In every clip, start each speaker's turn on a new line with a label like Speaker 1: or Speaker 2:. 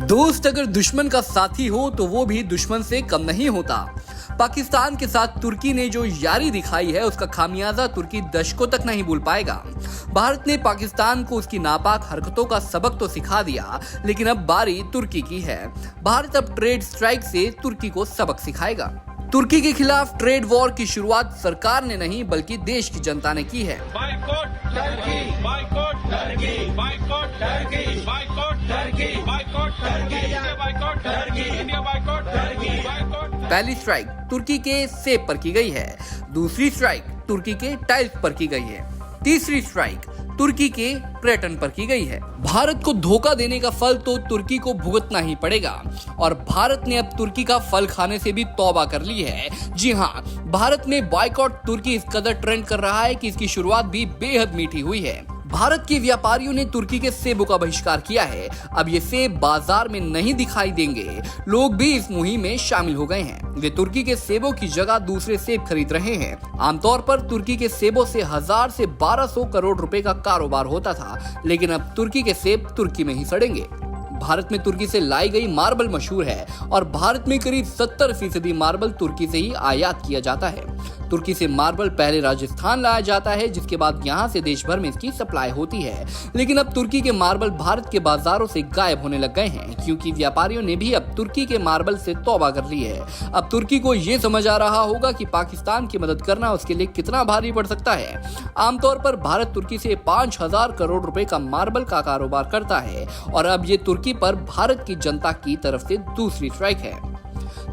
Speaker 1: दोस्त अगर दुश्मन का साथी हो तो वो भी दुश्मन से कम नहीं होता। पाकिस्तान के साथ तुर्की ने जो यारी दिखाई है उसका खामियाजा तुर्की दशकों तक नहीं भूल पाएगा। भारत ने पाकिस्तान को उसकी नापाक हरकतों का सबक तो सिखा दिया, लेकिन अब बारी तुर्की की है। भारत अब ट्रेड स्ट्राइक से तुर्की को सबक सिखाएगा। तुर्की के खिलाफ ट्रेड वॉर की शुरुआत सरकार ने नहीं बल्कि देश की जनता ने की है।
Speaker 2: Boycott Turkey, boycott Turkey, boycott Turkey, boycott Turkey, boycott Turkey, India boycott Turkey, India boycott Turkey, boycott.
Speaker 1: पहली स्ट्राइक तुर्की के सेब पर की गई है, दूसरी स्ट्राइक तुर्की के टाइल्स पर की गई है, तीसरी स्ट्राइक तुर्की के क्रेटन पर की गई है। भारत को धोखा देने का फल तो तुर्की को भुगतना ही पड़ेगा और भारत ने अब तुर्की का फल खाने से भी तौबा कर ली है। जी हाँ, भारत में बॉयकॉट तुर्की इस कदर ट्रेंड कर रहा है कि इसकी शुरुआत भी बेहद मीठी हुई है। भारत के व्यापारियों ने तुर्की के सेबों का बहिष्कार किया है। अब ये सेब बाजार में नहीं दिखाई देंगे। लोग भी इस मुहिम में शामिल हो गए हैं। वे तुर्की के सेबों की जगह दूसरे सेब खरीद रहे हैं। आमतौर पर तुर्की के सेबों से 1000 से 1200 करोड़ रुपए का कारोबार होता था, लेकिन अब तुर्की के सेब तुर्की में ही सड़ेंगे। भारत में तुर्की से लाई गई मार्बल मशहूर है और भारत में करीब 70% मार्बल तुर्की से ही आयात किया जाता है। तुर्की से मार्बल पहले राजस्थान लाया जाता है, जिसके बाद यहाँ से देश भर में इसकी सप्लाई होती है। लेकिन अब तुर्की के मार्बल भारत के बाजारों से गायब होने लग गए हैं, क्योंकि व्यापारियों ने भी अब तुर्की के मार्बल से तौबा कर ली है। अब तुर्की को ये समझ आ रहा होगा कि पाकिस्तान की मदद करना उसके लिए कितना भारी पड़ सकता है। आमतौर पर भारत तुर्की से 5000 करोड़ रुपए का मार्बल का कारोबार करता है और अब ये तुर्की पर भारत की जनता की तरफ से दूसरी स्ट्राइक है।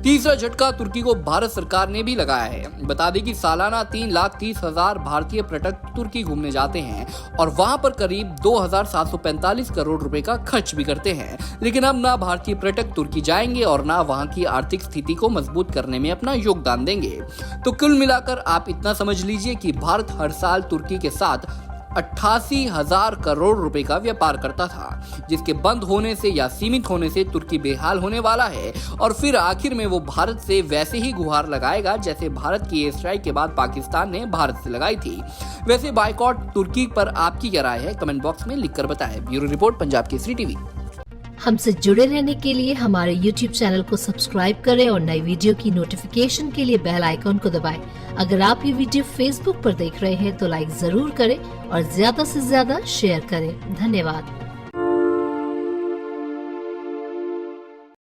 Speaker 1: तीसरा झटका तुर्की को भारत सरकार ने भी लगाया है। बता दें कि सालाना 3,30,000 भारतीय पर्यटक तुर्की घूमने जाते हैं और वहां पर करीब 2,745 करोड़ रुपए का खर्च भी करते हैं। लेकिन अब ना भारतीय पर्यटक तुर्की जाएंगे और ना वहां की आर्थिक स्थिति को मजबूत करने में अपना योगदान देंगे। तो कुल मिलाकर आप इतना समझ लीजिए कि भारत हर साल तुर्की के साथ 88,000 करोड़ रुपए का व्यापार करता था, जिसके बंद होने से या सीमित होने से तुर्की बेहाल होने वाला है और फिर आखिर में वो भारत से वैसे ही गुहार लगाएगा जैसे भारत की स्ट्राइक के बाद पाकिस्तान ने भारत से लगाई थी। वैसे बाइकॉट तुर्की पर आपकी क्या राय है, कमेंट बॉक्स में लिखकर बताएं। Bureau report, Punjab Kesari TV.
Speaker 3: हमसे जुड़े रहने के लिए हमारे YouTube चैनल को सब्सक्राइब करें और नई वीडियो की नोटिफिकेशन के लिए बेल आइकॉन को दबाएं। अगर आप ये वीडियो Facebook पर देख रहे हैं तो लाइक जरूर करें और ज्यादा से ज्यादा शेयर करें। धन्यवाद।